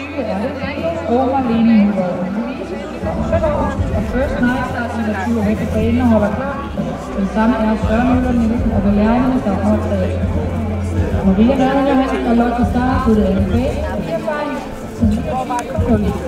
20 er Alex og Marlene Nyborg. Og First Night starter nummer 20 med på banen og holder klar. Den samme er Søren Møller Nielsen og Valeriane, der har 3. Maria Nørden Johansen og Lotte Starr på det andet bane. Og vi er fejl, så vi går bare kontrollere.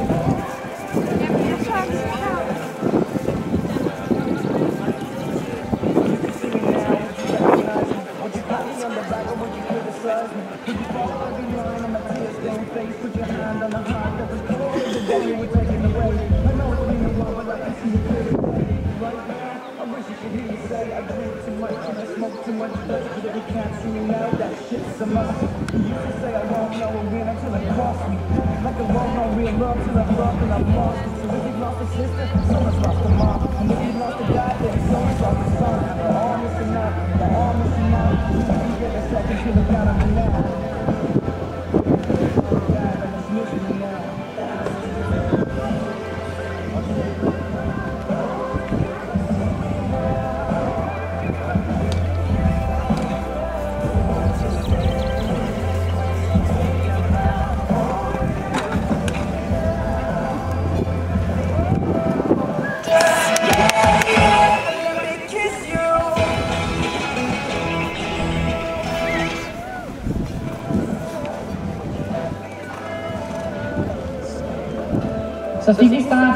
Too much blood, but we can't see me now. That shit's a must. You used to say I won't know a win until it cost me. Like a won't know real love till I'm lost and I'm lost. So if you lost a sister, someone's lost a mom. And if you lost a dad, then someone's lost a son. They're all missing out. They're all missing out. You can get a second to look out of the now. God, and it's missing me now. Så fik vi start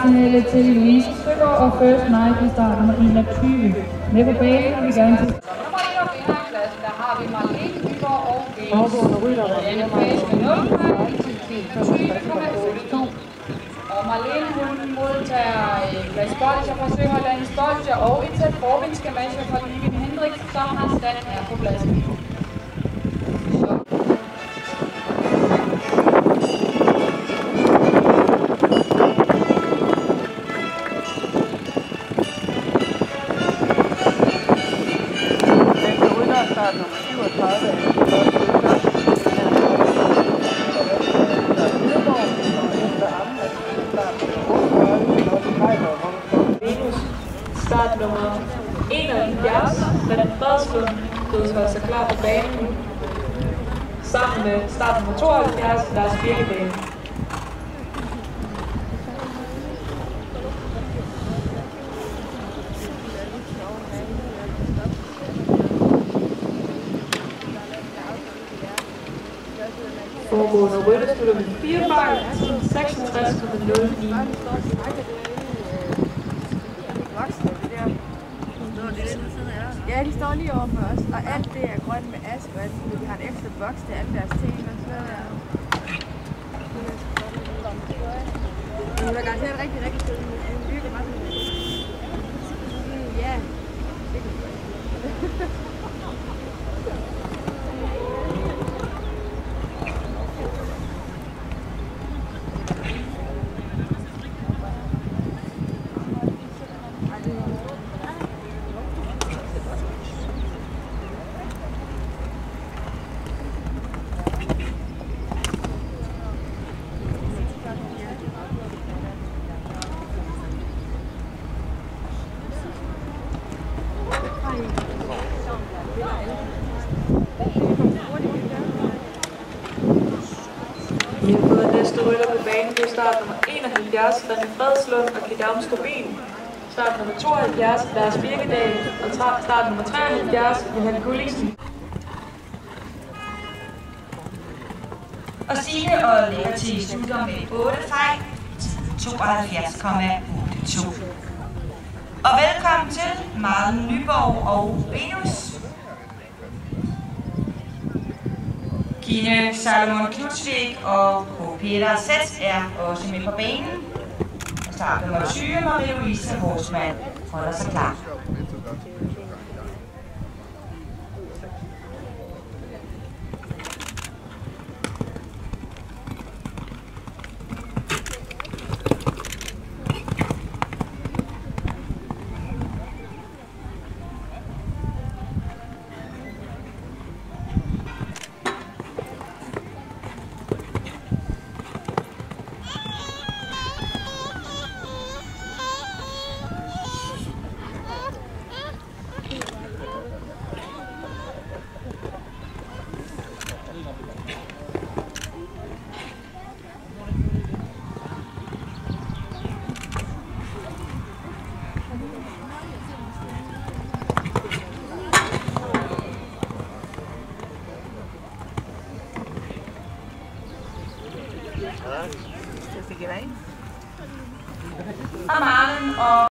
til Louise Søgaard og First Night i start nummer 21. Med på banen vil vi gerne til. Nummer 1 og vinderklassen, der har vi Marlene Nyborg og Denne Page med 0,20,82. Og Marlene hun modtager Mads Bolliger fra Søhollandens Bolliger og et sæt forvindskamager fra Ligen Hendrik, som har stand her på pladsen. Start nummer 71, den Fredslund blev holdt sig klar på banen, sammen med start nummer 72, Lars Birkebane. Foregående rytter slutter med 4 fejl, 66,09. Ja, de står lige over for os, og alt det er grønt med ask, og alt det. Vi har en ekstra boks til alle deres ting, og så er det. Hun er garanteret rigtig, rigtig sød. Hun er virkelig meget sød. Ja. Vi har fået næste rytter på banen. Det er start nummer 71, René Fredslund og Kidam Strubin. Start nummer 72, Lars Birkedal. Og start nummer 73, Johan Gulliksen. Og Signe og lægger til slutter med 8 fejl, 72,82. Og velkommen til Marlene Nyborg og Venus. Kine Salomon Knudsvik og H. Peter Sæt er også med på banen. Start nummer 20, Marie-Louise Horsmann holder sig klar. Og Maren og